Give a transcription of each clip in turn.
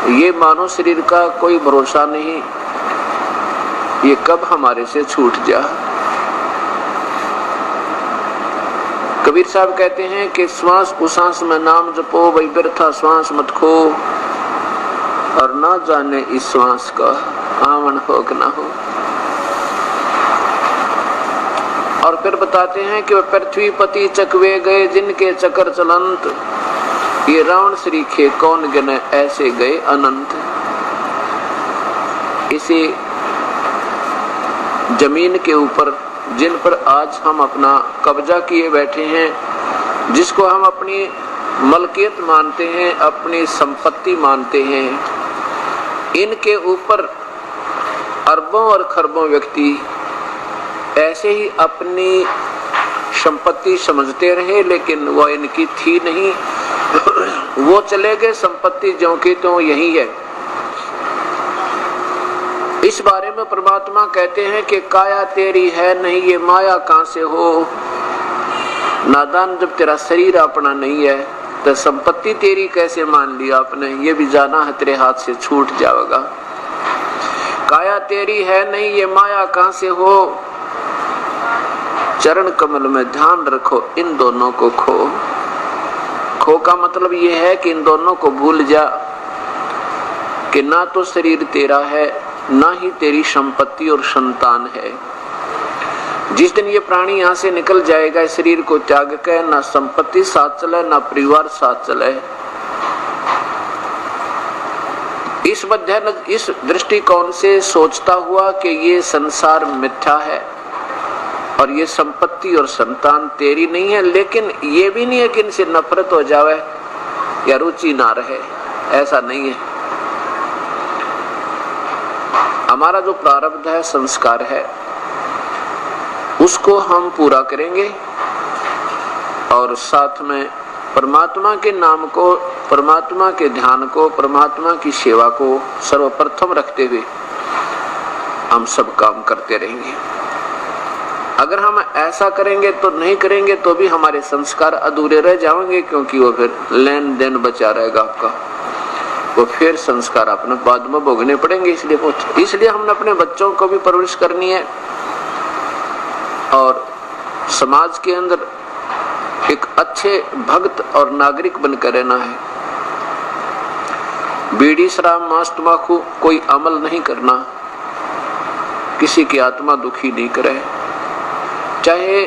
ये मानव शरीर का कोई भरोसा नहीं, ये कब हमारे से छूट जा। कबीर साहब कहते हैं कि श्वास उश्वास में नाम जपो, वही व्यर्था श्वास मत खो, और ना जाने इस श्वास का आवन हो कि ना हो। और फिर बताते हैं कि वह पृथ्वी पति चकवे गए जिनके चक्कर चलंत, ये रावण श्रीखे कौन गिने ऐसे गए अनंत। इसी जमीन के ऊपर जिन पर आज हम अपना कब्जा किए बैठे हैं, जिसको हम अपनी मलकियत मानते हैं, अपनी संपत्ति मानते हैं, इनके ऊपर अरबों और खरबों व्यक्ति ऐसे ही अपनी संपत्ति समझते रहे, लेकिन वो इनकी थी नहीं। वो चले गए, संपत्ति ज्यों की त्यों यही है। इस बारे में परमात्मा कहते हैं कि काया तेरी है नहीं, ये माया कहां से हो। नादान, जब तेरा शरीर अपना नहीं है तो संपत्ति तेरी कैसे मान लिया आपने, ये भी जाना है तेरे हाथ से छूट जाएगा। काया तेरी है नहीं, ये माया कहां से हो। चरण कमल में ध्यान रखो, इन दोनों को खो। खो का मतलब ये है कि इन दोनों को भूल जा, कि ना तो शरीर तेरा है, ना ही तेरी संपत्ति और संतान है। जिस दिन ये प्राणी यहाँ से निकल जाएगा, इस शरीर को त्याग के, ना संपत्ति साथ चले, ना परिवार साथ चले। इस दृष्टिकोण से सोचता हुआ कि ये संसार मिथ्या है और ये संपत्ति और संतान तेरी नहीं है, लेकिन ये भी नहीं है कि इनसे नफरत हो जावे या रुचि ना रहे, ऐसा नहीं है। हमारा जो प्रारब्ध है, संस्कार है, उसको हम पूरा करेंगे और साथ में परमात्मा के नाम को, परमात्मा के ध्यान को, परमात्मा की सेवा को सर्वप्रथम रखते हुए हम सब काम करते रहेंगे। अगर हम ऐसा करेंगे तो नहीं करेंगे तो भी हमारे संस्कार अधूरे रह जाएंगे, क्योंकि वो फिर लेन देन बचा रहेगा आपका, वो फिर संस्कार अपने बाद में भोगने पड़ेंगे। इसलिए हमने अपने बच्चों को भी परवरिश करनी है और समाज के अंदर एक अच्छे भक्त और नागरिक बनकर रहना है। बीड़ी शराब मांस तंबाकू कोई अमल नहीं करना, किसी की आत्मा दुखी नहीं करे। चाहे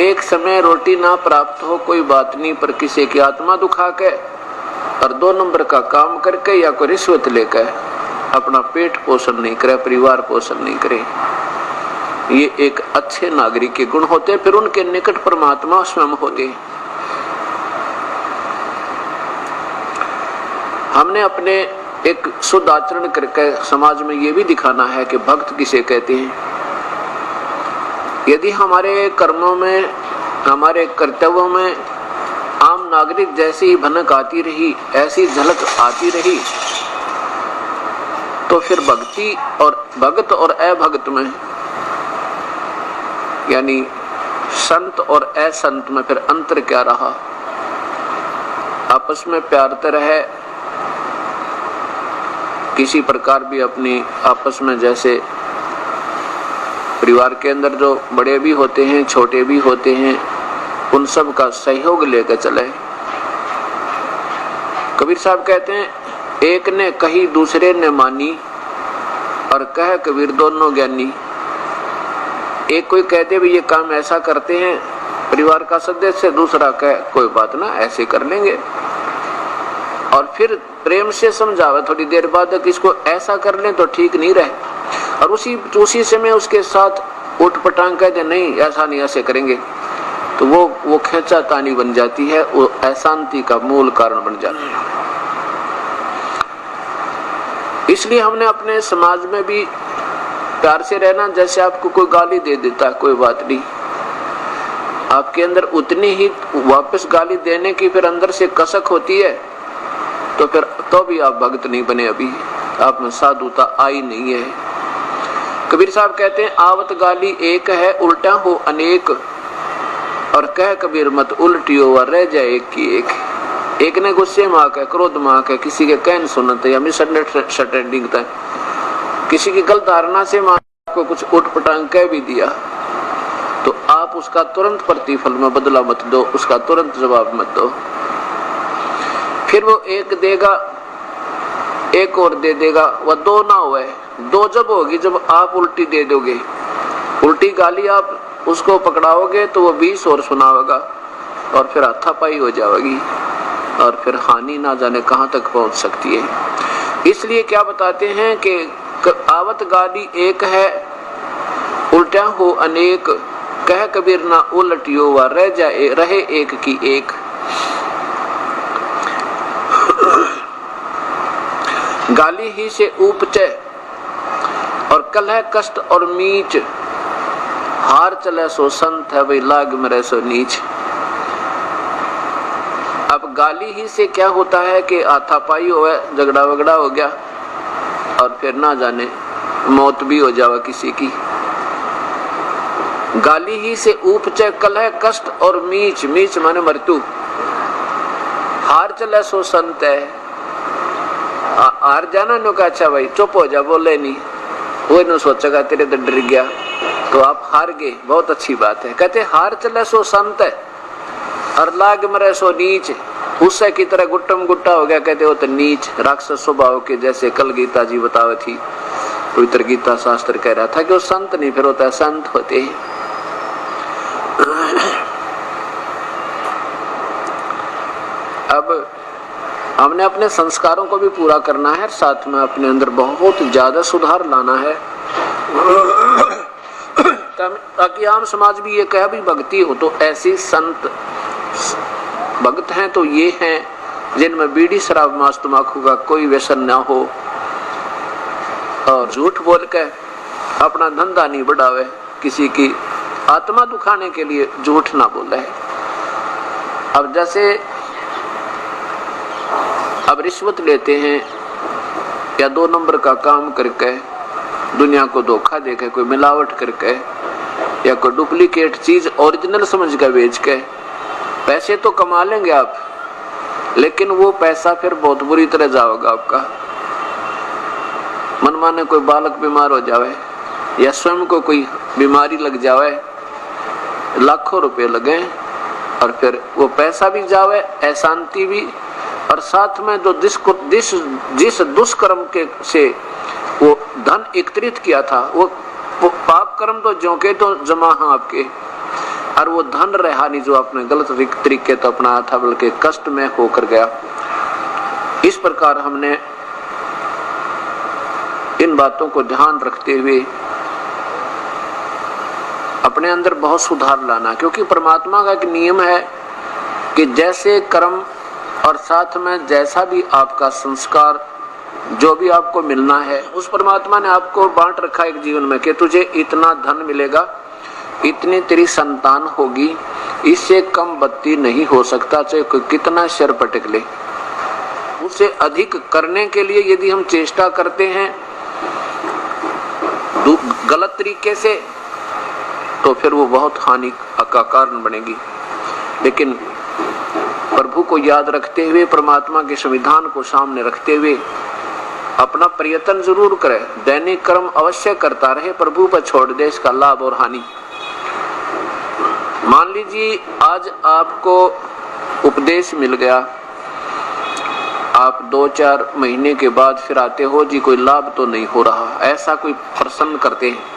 एक समय रोटी ना प्राप्त हो कोई बात नहीं, पर किसी की आत्मा दुखा के और 2 नंबर का काम करके या कोई रिश्वत लेकर अपना पेट पोषण नहीं करे, परिवार पोषण नहीं करे, ये एक अच्छे नागरिक के गुण होते हैं। फिर उनके निकट परमात्मा स्वयं होते। हमने अपने एक शुद्ध आचरण करके समाज में ये भी दिखाना है कि भक्त किसे कहते हैं। यदि हमारे कर्मों में, हमारे कर्तव्यों में आम नागरिक जैसी ही भनक आती रही, ऐसी झलक आती रही, तो फिर भक्ति और भगत और अभगत में, यानी संत और असंत में फिर अंतर क्या रहा। आपस में प्यार तो रहे, किसी प्रकार भी अपनी आपस में, जैसे परिवार के अंदर जो बड़े भी होते हैं छोटे भी होते हैं, उन सब का सहयोग लेकर चले। कबीर साहब कहते हैं, एक ने कही दूसरे ने मानी, और कह कबीर दोनों ज्ञानी। एक कोई कहते भी ये काम ऐसा करते हैं परिवार का सदस्य, दूसरा कहे कोई बात ना ऐसे कर लेंगे, और फिर प्रेम से समझावे थोड़ी देर बाद कि इसको ऐसा कर लें तो ठीक नहीं रहे, और उसी समय उसके साथ उठ पटांग कह दे नहीं ऐसा नहीं ऐसे करेंगे, तो वो खींचातानी बन जाती है, वो अशांति का मूल कारण बन जाती है। इसलिए हमने अपने समाज में भी प्यार से रहना। जैसे आपको कोई गाली दे देता है, कोई बात नहीं, आपके अंदर उतनी ही वापस गाली देने की फिर अंदर से कसक होती है, तो फिर तो भी आप भक्त नहीं बने, अभी आप में साधुता आई नहीं है। कबीर साहब कहते हैं, आवत गाली एक है उल्टा हो अनेक, और कह कबीर मत उल्टियो व रह जाए एक की एक। एक ने गुस्से में आके, क्रोध में आके, किसी के कहन सुनते या मिसअंडरस्टैंडिंग तक, किसी की गलत धारणा से आपको कुछ उठपटांग कह भी दिया, तो आप उसका तुरंत प्रतिफल में बदला मत दो, उसका तुरंत जवाब मत दो। फिर वो एक देगा, एक और दे देगा, वह दो ना हुए। दो जब होगी जब आप उल्टी दे दोगे, उल्टी गाली आप उसको पकड़ाओगे तो वो 20 और सुनावेगा और फिर हाथापाई हो जाएगी और फिर हानि ना जाने कहां तक पहुंच सकती है। इसलिए क्या बताते हैं कि आवत गाली एक है, उल्टा हो अनेक, कह कबीर ना उलटियो व रह जाए रहे एक की एक। गाली ही से उपचे और कलह कष्ट और मीच, हार चले सो संत है भाई लाग मरे सो नीच। अब गाली ही से क्या होता है कि हाथापाई हो, झगड़ा वगड़ा हो गया और फिर ना जाने मौत भी हो जावा किसी की। गाली ही से उपचे कलह कष्ट और मीच, मीच माने मृत्यु। हार चले सो संत है, हार जाना नो का अच्छा भाई चुप हो जा, बोले नहीं, वो नो सोचेगा तेरे तो डर गया तो आप हार गए, बहुत अच्छी बात है। कहते हार चले सो संत है और लाग मरे सो नीच, उससे की तरह गुट्टम गुट्टा हो गया, कहते हो तो नीच राक्षस स्वभाव के, जैसे कल गीता जी बतावे थी, पवित्र गीता शास्त्र कह रहा था कि वो संत नहीं फिर होता है संत होते हैं। अब हमने अपने संस्कारों को भी पूरा करना है, साथ में अपने अंदर बहुत ज्यादा सुधार लाना है ताकि आम समाज भी ये कहे भी भक्ति हो तो ऐसी संत भक्त हैं तो ये हैं जिनमें बीड़ी शराब मांस तंबाकू का कोई व्यसन ना हो और झूठ बोल के अपना धंधा नहीं बढ़ावे, किसी की आत्मा दुखाने के लिए झूठ ना बोले। अब जैसे अब रिश्वत लेते हैं या 2 नंबर का काम करके दुनिया को धोखा देके, कोई मिलावट करके या कोई डुप्लीकेट चीज ओरिजिनल समझ कर बेच के पैसे तो कमा लेंगे आप, लेकिन वो पैसा फिर बहुत बुरी तरह जाएगा आपका। मनमाने कोई बालक बीमार हो जावे या स्वयं को कोई बीमारी लग जावे, लाखों रुपए लगे और फिर वो पैसा भी जावे, अशांति भी, और साथ में जो जिस दुष्कर्म के से वो धन एकत्रित किया था वो पाप कर्म तो ज्यों के तो जमा है आपके, और वो धन रहा नहीं जो आपने गलत तरीके तो अपनाया था, बल्कि कष्ट में होकर गया। इस प्रकार हमने इन बातों को ध्यान रखते हुए अपने अंदर बहुत सुधार लाना, क्योंकि परमात्मा का एक नियम है कि जैसे कर्म और साथ में जैसा भी आपका संस्कार, जो भी आपको मिलना है, उस परमात्मा ने आपको बांट रखा एक जीवन में कि तुझे इतना धन मिलेगा, इतनी तेरी संतान होगी, इससे कम बत्ती नहीं हो सकता, चाहे कोई कितना शर पटक ले। उससे अधिक करने के लिए यदि हम चेष्टा करते हैं गलत तरीके से तो फिर वो बहुत हानि का कारण बनेगी। लेकिन प्रभु को याद रखते हुए, परमात्मा के संविधान को सामने रखते हुए अपना प्रयत्न जरूर करे, दैनिक कर्म अवश्य करता रहे, प्रभु पर छोड़ दे इसका लाभ और हानि। मान लीजिए आज आपको उपदेश मिल गया, आप 2-4 महीने के बाद फिर आते हो जी कोई लाभ तो नहीं हो रहा, ऐसा कोई प्रश्न करते हैं।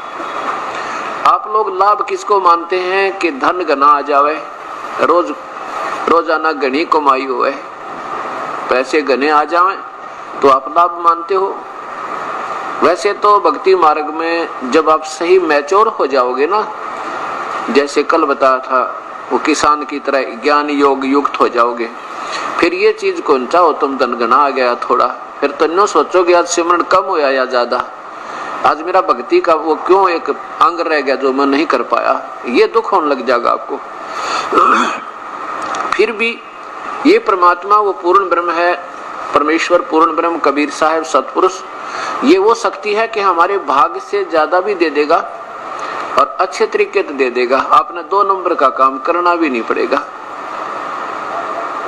आप लोग लाभ किसको मानते हैं कि धन घना आ जावे, रोजाना घनी कमाई होवे, पैसे घने आ जावे तो आप लाभ मानते हो। वैसे तो भक्ति मार्ग में जब आप सही मैच्योर हो जाओगे ना, जैसे कल बताया था, वो किसान की तरह ज्ञान योग युक्त हो जाओगे, फिर ये चीज कौन चाहो तुम धन घना आ गया थोड़ा, फिर तो नो सोचोगे आज सिमरन कम होया या ज्यादा, आज मेरा भक्ति का वो क्यों एक अंग रह गया जो मैं नहीं कर पाया, ये दुख होने लग जाएगा आपको। फिर भी ये परमात्मा वो पूर्ण ब्रह्म है, परमेश्वर पूर्ण ब्रह्म, कबीर साहब सतपुरुष, ये वो शक्ति है कि हमारे भाग्य से ज्यादा भी दे देगा और अच्छे तरीके से दे देगा। आपने 2 नंबर का काम करना भी नहीं पड़ेगा।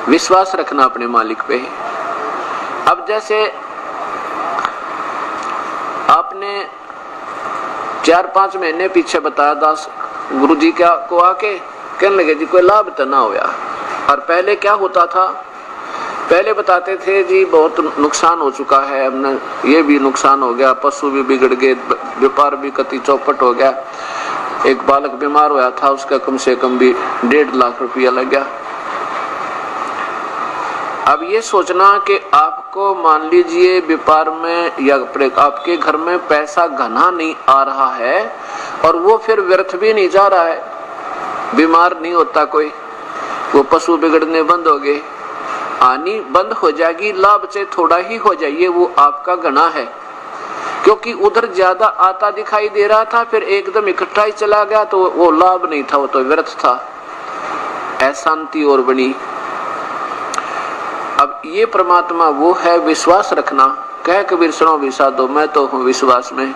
विश्वास रखना अपने मालिक पे। अब जैसे आपने 4-5 महीने पीछे बताया, दास गुरुजी क्या को आके कहने लगे जी कोई लाभ तो ना होया। और पहले क्या होता था, पहले बताते थे जी बहुत नुकसान हो चुका है, हमने ये भी नुकसान हो गया, पशु भी बिगड़ गए, व्यापार भी कति चौपट हो गया, एक बालक बीमार हुआ था उसका कम से कम भी 1.5 लाख रुपया लग गया। अब ये सोचना कि आपको मान लीजिए व्यापार में या आपके घर में पैसा घना नहीं आ रहा है और वो फिर व्यर्थ भी नहीं जा रहा है, बीमार नहीं होता कोई, वो पशु बिगड़ने बंद हो गए, आनी बंद हो जाएगी, लाभ से थोड़ा ही हो जाइए, वो आपका गना है। क्योंकि उधर ज्यादा आता दिखाई दे रहा था, फिर एकदम इकट्ठा ही चला गया तो वो लाभ नहीं था, वो तो व्यर्थ था, अशांति और बनी। अब ये परमात्मा वो है, विश्वास रखना। कह कबीर सुनो भी साधो, मैं तो हूँ विश्वास में।